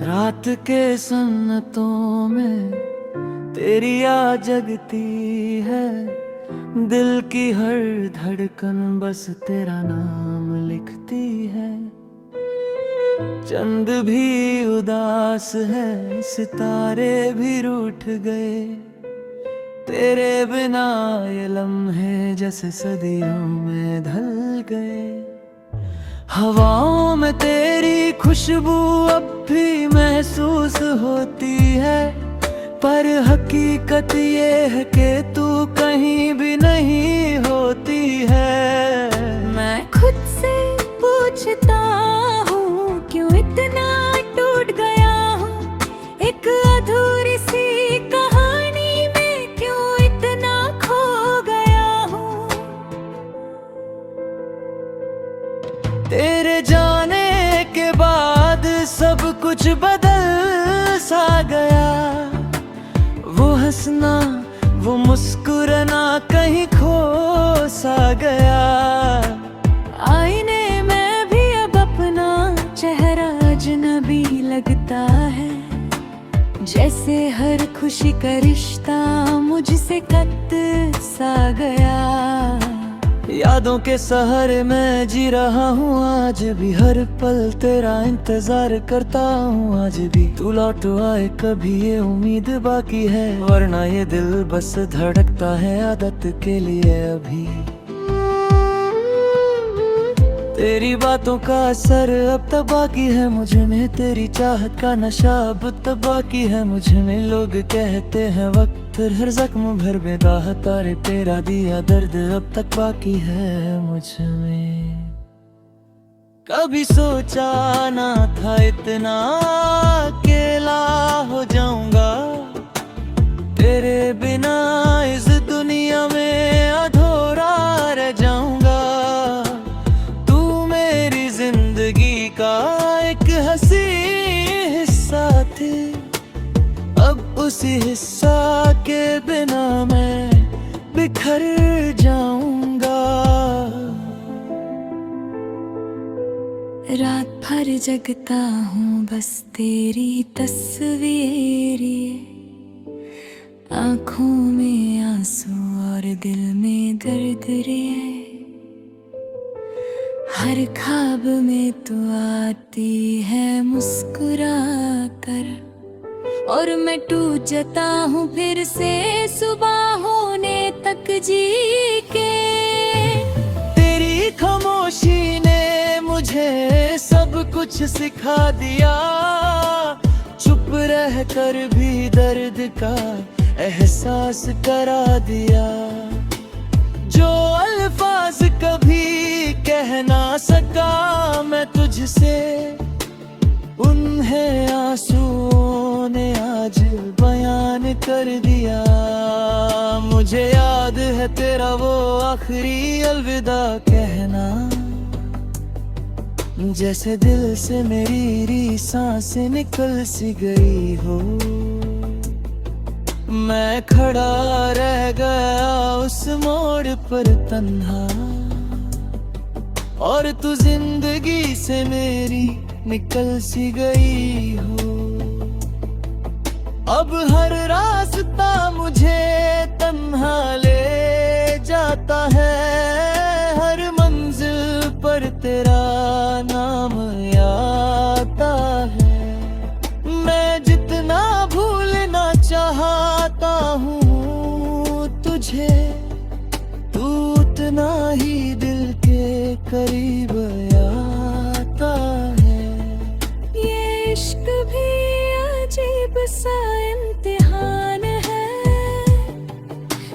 रात के सन्नतों में तेरी याद जगती है। दिल की हर धड़कन बस तेरा नाम लिखती है। चंद भी उदास है, सितारे भी रूठ गए। तेरे बिना ये लम्हे जैसे सदियों में ढल गए। हवाओं में तेरी खुशबू अब भी महसूस होती है, पर हकीकत ये है कि तू कहीं भी नहीं होती है। मैं खुद से पूछता हूँ क्यों इतना टूट गया हूँ। एक अधूरी सी कहानी में क्यों इतना खो गया हूँ। तेरे जाने के बाद सब कुछ बदल सा गया। वो हंसना, वो मुस्कुराना कहीं खो सा गया। आईने में भी अब अपना चेहरा अजनबी लगता है, जैसे हर खुशी का रिश्ता मुझसे कट सा गया। यादों के सहारे मैं जी रहा हूँ आज भी, हर पल तेरा इंतजार करता हूँ आज भी। तू लौट आए कभी ये उम्मीद बाकी है, वरना ये दिल बस धड़कता है आदत के लिए अभी। तेरी बातों का असर अब तक बाकी है मुझ में, तेरी चाहत का नशा अब तक बाकी है मुझ में। लोग कहते हैं वक्त फिर हर जख्म भर बेदा है, तारे तेरा दिया दर्द अब तक बाकी है मुझ में। कभी सोचा ना था इतना अकेला हो जाऊंगा, तेरे बिना इस दुनिया में अधूरा रह जाऊंगा। तू मेरी जिंदगी का एक हंसी हिस्सा थी, अब उसी हिस्सा के बिना मैं बिखर जाऊंगा। रात भर जगता हूँ बस तेरी तस्वीर ये, आँखों में आंसू और दिल में दर्द रे। हर ख्वाब में तू आती है मुस्कुरा कर, और मैं टूट जाता हूँ फिर से सुबह होने तक जी के। तेरी खामोशी ने मुझे सब कुछ सिखा दिया, चुप रह कर भी दर्द का एहसास करा दिया। जो अल्फाज कभी कह ना सका मैं तुझसे, उन्हें आंसुओं ने आज बयान कर दिया। मुझे याद है तेरा वो आखिरी अलविदा कहना, जैसे दिल से मेरी सांसें निकल सी गई हो। मैं खड़ा रह गया उस मोड़ पर तन्हा, और तू जिंदगी से मेरी निकल सी गई हो। अब हर रास्ता मुझे तन्हा ले जाता है, हर मंजिल पर तेरा नाम आता है। मैं जितना भूलना चाहता हूँ तुझे, तू उतना ही दिल के करीब आता है। ये इश्क भी अजीब सा इम्तिहान है,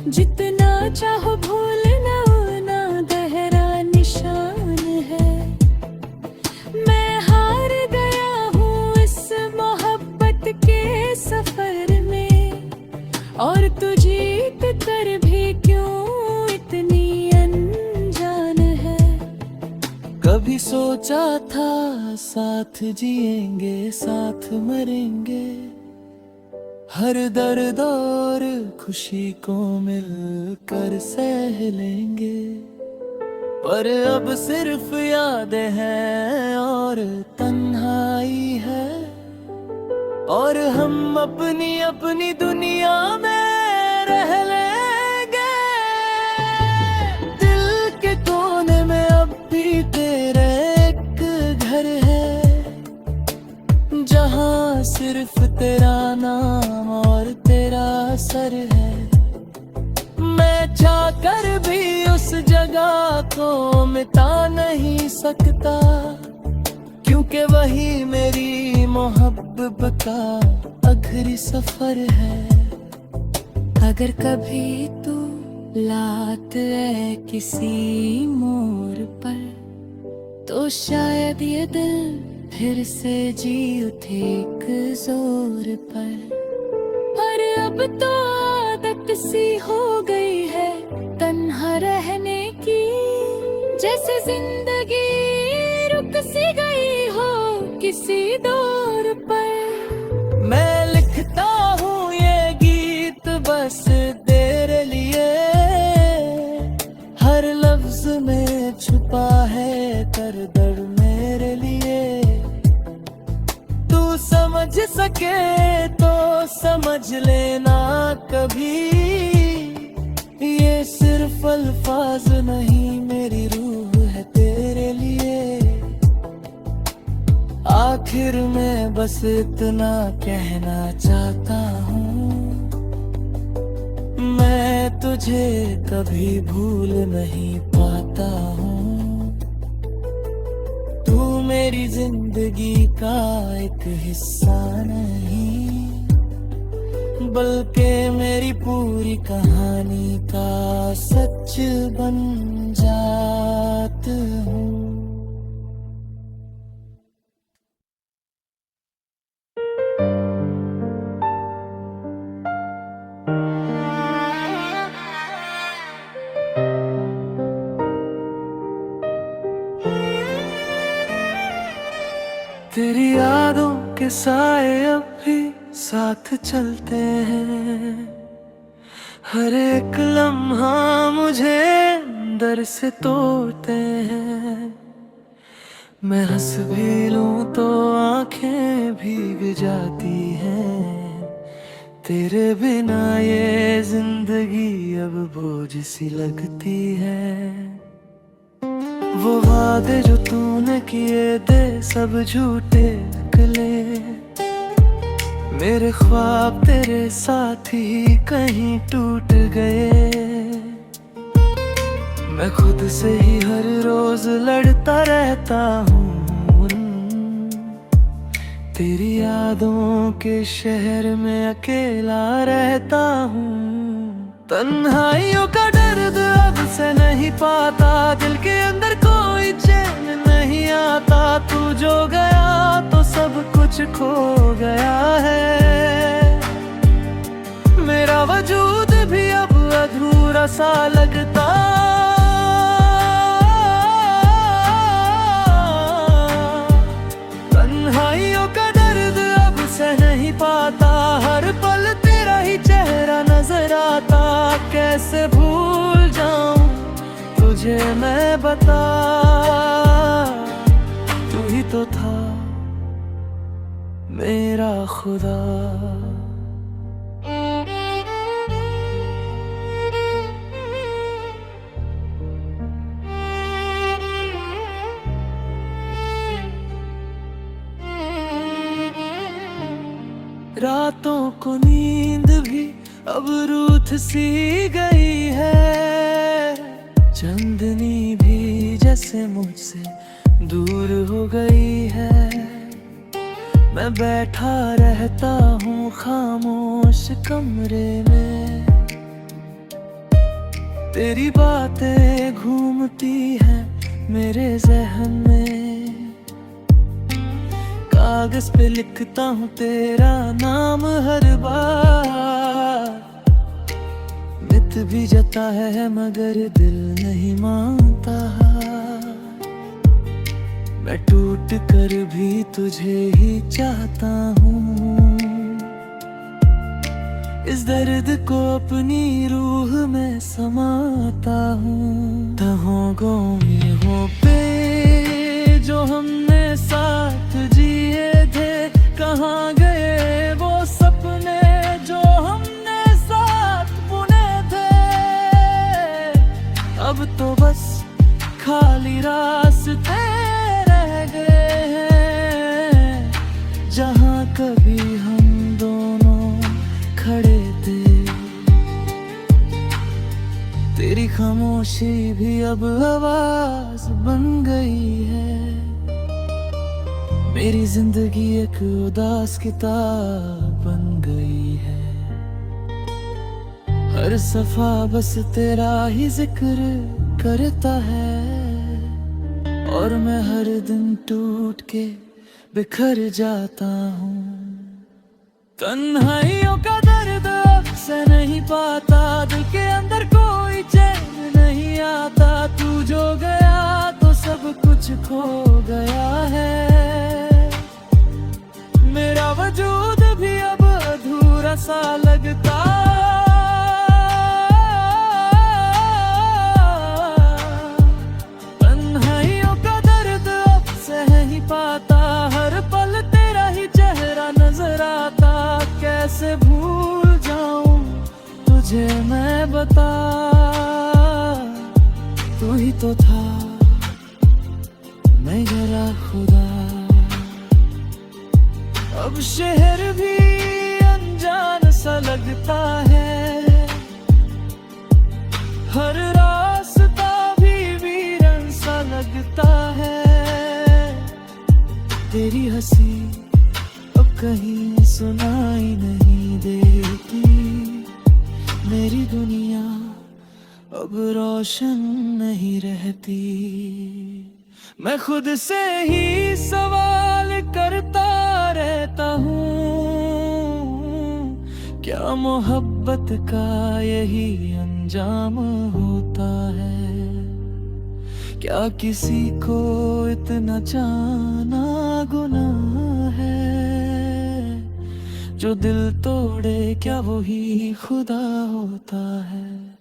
जितना चाहो भूलना ना गहरा निशान है। मैं हार गया हूँ इस मोहब्बत के सफर में, और तू जीत कर भी क्यों इतनी अनजान है। कभी सोचा था साथ जिएंगे साथ मरेंगे, हर दर्द और खुशी को मिलकर सह लेंगे। पर अब सिर्फ यादें हैं और तन्हाई है, और हम अपनी अपनी दुनिया में रह लेंगे। दिल के कोने में अब भी तेरा एक घर है, जहाँ सिर्फ तेरा नाम और तेरा सर है। मैं चाहकर भी उस जगह को मिटा नहीं सकता, क्योंकि वही मेरी मोहब्बत का आखिरी सफर है। अगर कभी तू लात है किसी मोड़ पर, तो शायद ये दिल फिर से जी उठे एक जोर पर। पर अब तो आदत सी हो गई है तन्हा रहने की, जैसे जिंदगी रुक सी गई हो किसी दौर पर। मैं लिखता हूँ ये गीत बस तेरे लिए, हर लफ्ज में छुपा है दर्द मेरे लिए। तू समझ सके तो समझ लेना कभी, ये सिर्फ अल्फाज नहीं मेरी रूह है तेरे लिए। आखिर में बस इतना कहना चाहता हूँ, मैं तुझे कभी भूल नहीं पाता हूँ। तू मेरी जिंदगी का एक हिस्सा नहीं, बल्कि मेरी पूरी कहानी का सच बन जात हूँ। तेरी यादों के साए अब भी साथ चलते हैं, हर एक लम्हा मुझे अंदर से तोड़ते हैं। मैं हंस भी लूं तो आंखें भीग जाती हैं, तेरे बिना ये जिंदगी अब बोझ सी लगती है। वो वादे जो तूने किए थे सब झूठे निकले, मेरे ख्वाब तेरे साथ ही कहीं टूट गए। मैं खुद से ही हर रोज लड़ता रहता हूँ, तेरी यादों के शहर में अकेला रहता हूँ। तन्हाइयों का दर्द अब से नहीं पाता, दिल के अंदर कोई चैन नहीं आता। तू जो गया तो सब कुछ खो गया है, मेरा वजूद भी अब अधूरा सा लगता। तन्हाइयों का दर्द अब से नहीं पाता, हर पल तेरा ही चेहरा नजर आता। कैसे भूल जाऊं तुझे मैं बता, तू ही तो था मेरा खुदा। रातों को नींद भी अब रूठ सी गई है, चांदनी भी जैसे मुझसे दूर हो गई है। मैं बैठा रहता हूँ खामोश कमरे में, तेरी बातें घूमती हैं मेरे जहन में। कागज पे लिखता हूँ तेरा नाम हर बार, मित भी जता है मगर दिल नहीं मानता। मैं टूट कर भी तुझे ही चाहता हूँ, इस दर्द को अपनी रूह में समाता हूँ। तहों में पे जो हमने साथ जिए थे कहाँ गए कभी हम दोनों खड़े थे, तेरी खामोशी भी अब आवाज बन गई है। मेरी जिंदगी एक उदास किताब बन गई है, हर सफा बस तेरा ही जिक्र करता है, और मैं हर दिन टूट के बिखर जाता हूँ। तन्हाइयों का दर्द अब से नहीं पाता, दिल के अंदर कोई चैन नहीं आता। तू जो गया तो सब कुछ खो गया है, मेरा वजूद भी अब अधूरा सा लगता। तन्हाइयों का दर्द अब सह ही पाता, हर पल तेरा ही चेहरा नजर आता। कैसे भूल जाऊं तुझे मैं बता, तू ही तो था मैं जरा खुदा। अब शहर भी अनजान सा लगता है, हर रास्ता भी वीरन सा लगता है। तेरी हंसी अब कहीं सुनाई नहीं देती, मेरी दुनिया अब रोशन नहीं रहती। मैं खुद से ही सवाल करता रहता हूँ, क्या मोहब्बत का यही अंजाम होता है? क्या किसी को इतना जाना गुनाह है? जो दिल तोड़े क्या वही खुदा होता है?